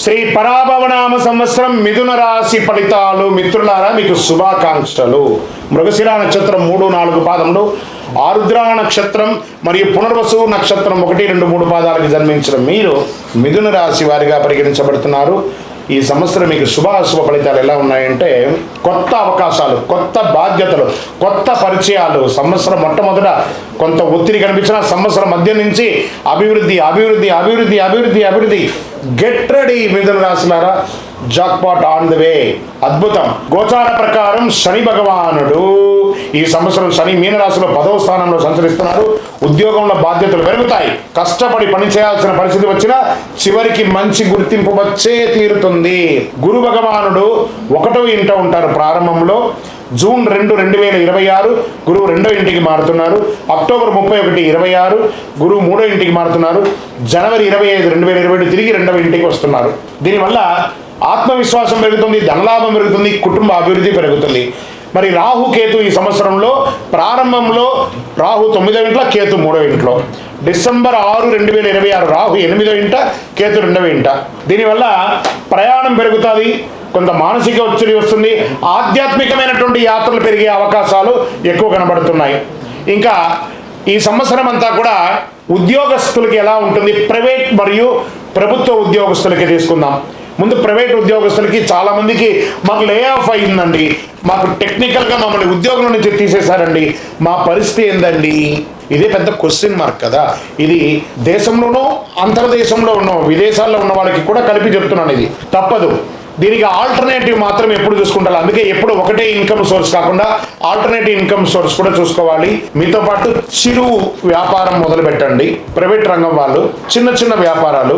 శ్రీ పరాభవనామ సంవత్సరం మిథున రాశి ఫలితాలు. మిత్రులారా, మీకు శుభాకాంక్షలు. మృగశిర నక్షత్రం 3, 4 పాదములు, ఆరుద్ర నక్షత్రం మరియు పునర్వసు నక్షత్రం 1, 2, 3 పాదాలకు జన్మించిన మీరు మిథున రాశి వారిగా పరిగణించబడుతున్నారు. ఈ సంవత్సరం మీకు శుభాశుభ ఫలితాలు ఎలా ఉన్నాయంటే, కొత్త అవకాశాలు, కొత్త బాధ్యతలు, కొత్త పరిచయాలు. సంవత్సరం మొట్టమొదట కొంత ఒత్తిడి కనిపించిన సంవత్సరం మధ్య నుంచి అభివృద్ధి అభివృద్ధి అభివృద్ధి అభివృద్ధి అభివృద్ధి. గెట్ రెడీ మిథున రాశులారా, జాక్పాట్ ఆన్ ది వే. అద్భుతం. గోచార ప్రకారం శని భగవానుడు ఈ సంవత్సరం శని మీనరాశిలో 10వ స్థానంలో సంచరిస్తున్నారు. ఉద్యోగంలో బాధ్యతలు పెరుగుతాయి. కష్టపడి పని చేయాల్సిన పరిస్థితి వచ్చినా చివరికి మంచి గుర్తింపు వచ్చే తీరుతుంది. గురు భగవానుడు 1వ ఇంట ఉంటారు ప్రారంభంలో. జూన్ 2, 2026 గురువు 2వ ఇంటికి మారుతున్నారు. అక్టోబర్ 31, 26 గురువు 3వ ఇంటికి మారుతున్నారు. జనవరి 25, 2027 తిరిగి 2వ ఇంటికి వస్తున్నారు. దీనివల్ల ఆత్మవిశ్వాసం పెరుగుతుంది, ధనలాభం పెరుగుతుంది, కుటుంబ అభివృద్ధి పెరుగుతుంది. మరి రాహు కేతు ఈ సంవత్సరంలో ప్రారంభంలో రాహు 9వ ఇంట్లో, కేతు 3వ ఇంట్లో. డిసెంబర్ 6, 2026 రాహు 8వ ఇంట, కేతు 2వ ఇంట. దీనివల్ల ప్రయాణం పెరుగుతుంది, కొంత మానసిక ఒత్తిడి వస్తుంది, ఆధ్యాత్మికమైనటువంటి యాత్రలు పెరిగే అవకాశాలు ఎక్కువ కనబడుతున్నాయి. ఇంకా ఈ సంవత్సరం అంతా కూడా ఉద్యోగస్తులకి ఎలా ఉంటుంది, ప్రైవేట్ మరియు ప్రభుత్వ ఉద్యోగస్తులకి తీసుకుందాం. ముందు ప్రైవేట్ ఉద్యోగస్తులకి చాలామందికి మాకు లే ఆఫ్ అయిందండి, మాకు టెక్నికల్గా మమ్మల్ని ఉద్యోగం నుంచి తీసేశారండి, మా పరిస్థితి ఏందండి? ఇదే పెద్ద క్వశ్చన్ మార్క్ కదా. ఇది దేశంలోనూ అంతర్దేశంలో ఉన్న విదేశాల్లో ఉన్న వాళ్ళకి కూడా కలిపి చెప్తున్నాను. ఇది తప్పదు. దీనికి ఆల్టర్నేటివ్ మాత్రం ఎప్పుడు చూసుకుంటారు. అందుకే ఎప్పుడు ఒకటే ఇన్కమ్ సోర్స్ కాకుండా ఆల్టర్నేటివ్ ఇన్కమ్ సోర్స్ కూడా చూసుకోవాలి. మీతో పాటు చిరు వ్యాపారం మొదలు పెట్టండి. ప్రైవేట్ రంగం వాళ్ళు చిన్న చిన్న వ్యాపారాలు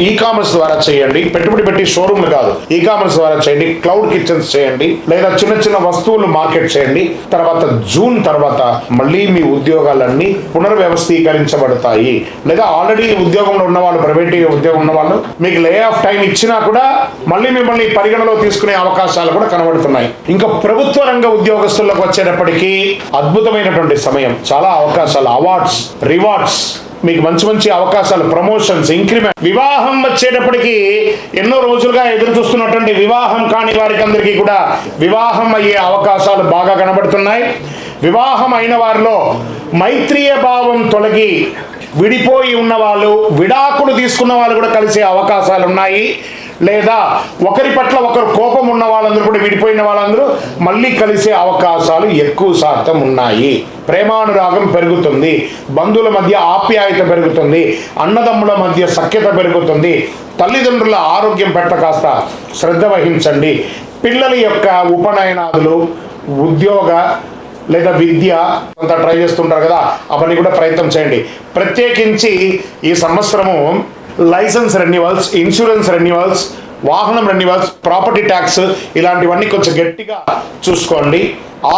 ఈ కామర్స్ ద్వారా చేయండి. పెట్టుబడి పెట్టి షోరూమ్లు కాదు, ఈ కామర్స్ ద్వారా చేయండి. క్లౌడ్ కిచెన్స్ చేయండి, లేదా చిన్న చిన్న వస్తువులు మార్కెట్ చేయండి. తర్వాత జూన్ తర్వాత మళ్ళీ మీ ఉద్యోగాలన్నీ పునర్వ్యవస్థీకరించబడతాయి. లేదా ఆల్రెడీ ఉద్యోగంలో ఉన్న వాళ్ళు, ప్రైవేట్ ఉద్యోగం ఉన్న వాళ్ళు మీకు లే ఆఫ్ టైం ఇచ్చినా కూడా మళ్ళీ మిమ్మల్ని పరిగణలో తీసుకునే అవకాశాలు కూడా కనబడుతున్నాయి. ఇంకా ప్రభుత్వ రంగ ఉద్యోగస్తులకు వచ్చేటప్పటికీ అద్భుతమైనటువంటి సమయం. చాలా అవకాశాలు, అవార్డ్స్, రివార్డ్స్, మీకు మంచి మంచి అవకాశాలు, ప్రమోషన్స్, ఇంక్రిమెంట్. వివాహం వచ్చేటప్పటికి ఎన్నో రోజులుగా ఎదురు చూస్తున్నటువంటి వివాహం కాని వారికి అందరికీ కూడా వివాహం అయ్యే అవకాశాలు బాగా కనబడుతున్నాయి. వివాహం అయిన వారిలో మైత్రీయ భావం తొలగి విడిపోయి ఉన్న వాళ్ళు, విడాకులు తీసుకున్న వాళ్ళు కూడా కలిసే అవకాశాలు ఉన్నాయి. లేదా ఒకరి పట్ల ఒకరు కోపం ఉన్న వాళ్ళందరూ కూడా, విడిపోయిన వాళ్ళందరూ మళ్ళీ కలిసే అవకాశాలు ఎక్కువ శాతం ఉన్నాయి. ప్రేమానురాగం పెరుగుతుంది, బంధువుల మధ్య ఆప్యాయత పెరుగుతుంది, అన్నదమ్ముల మధ్య సఖ్యత పెరుగుతుంది. తల్లిదండ్రుల ఆరోగ్యం పట్ల కాస్త శ్రద్ధ వహించండి. పిల్లల యొక్క ఉపనయనాదులు, ఉద్యోగ లేదా విద్య అంతా ట్రై చేస్తుంటారు కదా, అవన్నీ కూడా ప్రయత్నం చేయండి. ప్రత్యేకించి ఈ సంవత్సరము లైసెన్స్ రెన్యువల్స్, ఇన్సూరెన్స్ రెన్యువల్స్, వాహనం రెన్యువల్స్, ప్రాపర్టీ ట్యాక్స్ ఇలాంటివన్నీ కొంచెం గట్టిగా చూసుకోండి.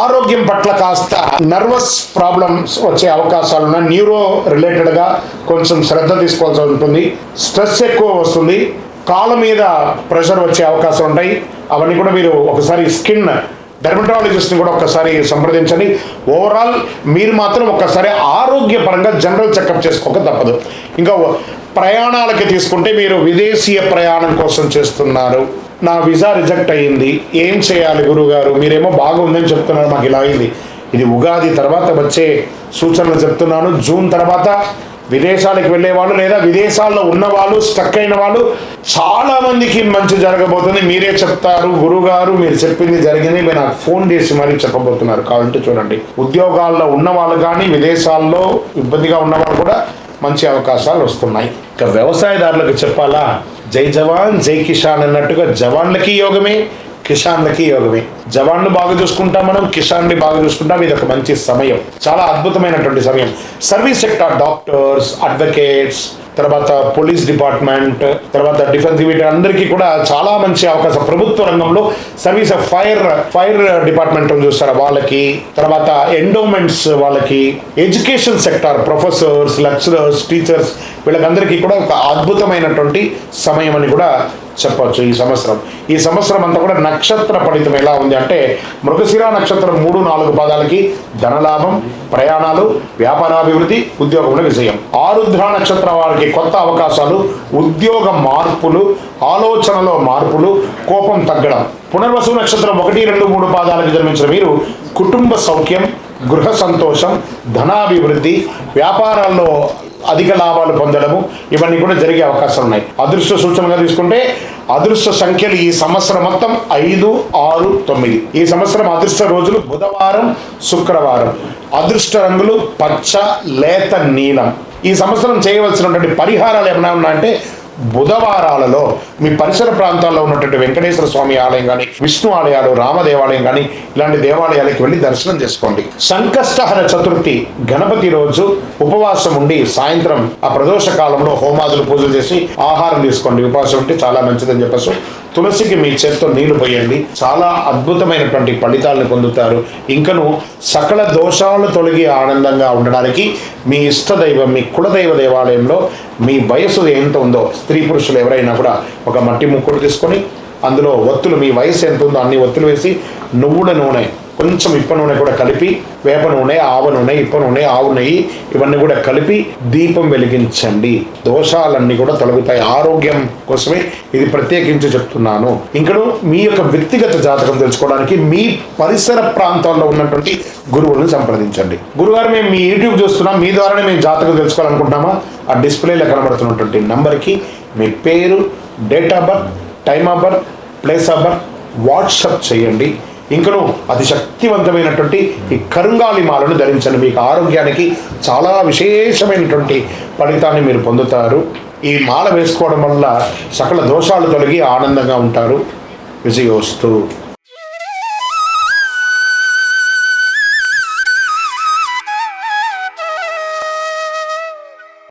ఆరోగ్యం పట్ల కాస్త నర్వస్ ప్రాబ్లమ్స్ వచ్చే అవకాశాలు ఉన్నాయి. న్యూరో రిలేటెడ్గా కొంచెం శ్రద్ధ తీసుకోవాల్సి ఉంటుంది. స్ట్రెస్ ఎక్కువ వస్తుంది, కాళ్ళ మీద ప్రెషర్ వచ్చే అవకాశం ఉంటాయి. అవన్నీ కూడా మీరు ఒకసారి స్కిన్ డెర్మటాలజిస్ట్ని కూడా ఒక్కసారి సంప్రదించండి. ఓవరాల్ మీరు మాత్రం ఒక్కసారి ఆరోగ్యపరంగా జనరల్ చెకప్ చేసుకోక తప్పదు. ఇంకా ప్రయాణాలకి తీసుకుంటే, మీరు విదేశీయ ప్రయాణం కోసం చేస్తున్నారు, నా వీసా రిజెక్ట్ అయ్యింది, ఏం చేయాలి గురువుగారు? మీరేమో బాగుందని చెప్తున్నారు, మాకు ఇలా అయింది. ఇది ఉగాది తర్వాత వచ్చే సూచనలు చెప్తున్నాను. జూన్ తర్వాత విదేశాలకు వెళ్ళే వాళ్ళు లేదా విదేశాల్లో ఉన్న వాళ్ళు, స్టక్ అయిన వాళ్ళు చాలా మందికి మంచి జరగబోతుంది. మీరే చెప్తారు, గురువుగారు మీరు చెప్పింది జరిగింది, మీరు నాకు ఫోన్ చేసి మరీ చెప్పబోతున్నారు. కావాలంటే చూడండి. ఉద్యోగాల్లో ఉన్న వాళ్ళు కానీ, విదేశాల్లో ఇబ్బందిగా ఉన్న వాళ్ళు కూడా మంచి అవకాశాలు వస్తున్నాయి. ఇక వ్యవసాయదారులకు చెప్పాలా, జై జవాన్ జై కిసాన్ అన్నట్టుగా జవాన్లకి యోగమే, కిసాన్లకి యోగమే. జవాన్లు బాగా చూసుకుంటాం మనం, కిసాన్ని బాగా చూసుకుంటాం. ఇది ఒక మంచి సమయం, చాలా అద్భుతమైనటువంటి సమయం. సర్వీస్ సెక్టార్, డాక్టర్స్, అడ్వకేట్స్, తర్వాత పోలీస్ డిపార్ట్మెంట్, తర్వాత డిఫెన్స్, వీటందరికీ కూడా చాలా మంచి అవకాశం. ప్రభుత్వ రంగంలో సర్వీస్ ఫైర్ డిపార్ట్మెంట్ చూస్తారా వాళ్ళకి, తర్వాత ఎండోమెంట్స్ వాళ్ళకి, education sector, professors, lecturers, teachers, వీళ్ళకందరికీ కూడా ఒక అద్భుతమైనటువంటి సమయం అని కూడా చెప్పొచ్చు. ఈ సంవత్సరం అంతా కూడా నక్షత్ర ఫలితం ఎలా ఉంది అంటే, మృగశిర నక్షత్రం 3-4 పాదాలకి ధనలాభం, ప్రయాణాలు, వ్యాపారాభివృద్ధి, ఉద్యోగంలో విజయం. ఆరుద్ర నక్షత్రం వారికి కొత్త అవకాశాలు, ఉద్యోగ మార్పులు, ఆలోచనలో మార్పులు, కోపం తగ్గడం. పునర్వసు నక్షత్రం 1, 2, 3 పాదాలకు జన్మించిన మీరు కుటుంబ సౌఖ్యం, గృహ సంతోషం, ధనాభివృద్ధి, వ్యాపారాల్లో అధిక లాభాలు పొందడము, ఇవన్నీ కూడా జరిగే అవకాశాలు ఉన్నాయి. అదృష్ట సూచనగా తీసుకుంటే అదృష్ట సంఖ్యలు ఈ సంవత్సరం మొత్తం 5, 6, 9. ఈ సంవత్సరం అదృష్ట రోజులు బుధవారం, శుక్రవారం. అదృష్ట రంగులు పచ్చ, లేత నీలం. ఈ సంవత్సరం చేయవలసినటువంటి పరిహారాలు ఏమైనా ఉన్నాయంటే, బుధవారాలలో మీ పరిసర ప్రాంతాల్లో ఉన్నటువంటి వెంకటేశ్వర స్వామి ఆలయం కానీ, విష్ణు ఆలయాలు, రామ దేవాలయం కానీ, ఇలాంటి దేవాలయాలకు వెళ్ళి దర్శనం చేసుకోండి. సంకష్టహర చతుర్థి గణపతి రోజు ఉపవాసం ఉండి సాయంత్రం ఆ ప్రదోష కాలంలో హోమాదులు పూజలు చేసి ఆహారం తీసుకోండి. ఉపవాసం ఉంటే చాలా మంచిదని చెప్పచ్చు. తులసికి మీ చేత్తో నీళ్లు పోయండి. చాలా అద్భుతమైనటువంటి ఫలితాలను పొందుతారు. ఇంకను సకల దోషాలు తొలగి ఆనందంగా ఉండడానికి మీ ఇష్టదైవం, మీ కులదైవ దేవాలయంలో మీ వయసు ఎంత ఉందో, స్త్రీ పురుషులు ఎవరైనా కూడా ఒక మట్టి ముక్కుడు తీసుకొని అందులో ఒత్తులు, మీ వయసు ఎంత ఉందో అన్ని ఒత్తులు వేసి, నువ్వుల నూనె, కొంచెం ఇప్ప నూనె కూడా కలిపి, వేప నూనె, ఆవ నూనె, ఇప్ప నూనె, ఆవు నెయ్యి ఇవన్నీ కూడా కలిపి దీపం వెలిగించండి. దోషాలన్నీ కూడా తొలగుతాయి. ఆరోగ్యం కోసమే ఇది ప్రత్యేకించి చెప్తున్నాను. ఇంకా మీ యొక్క వ్యక్తిగత జాతకం తెలుసుకోవడానికి మీ పరిసర ప్రాంతాల్లో ఉన్నటువంటి గురువులను సంప్రదించండి. గురుగారు, మేము మీ యూట్యూబ్ చూస్తున్నాం, మీ ద్వారానే మేము జాతకం తెలుసుకోవాలనుకుంటున్నామా? ఆ డిస్ప్లేలో కనబడుతున్నటువంటి నంబర్కి మీ పేరు, date of birth, time of birth, place of birth WhatsApp చేయండి. ఇంకను అతి శక్తివంతమైనటువంటి ఈ కరుంగాలి మాలను ధరించండి. మీకు ఆరోగ్యానికి చాలా విశేషమైనటువంటి ఫలితాన్ని మీరు పొందుతారు. ఈ మాల వేసుకోవడం వల్ల సకల దోషాలు తొలగి ఆనందంగా ఉంటారు. విజయోస్తు.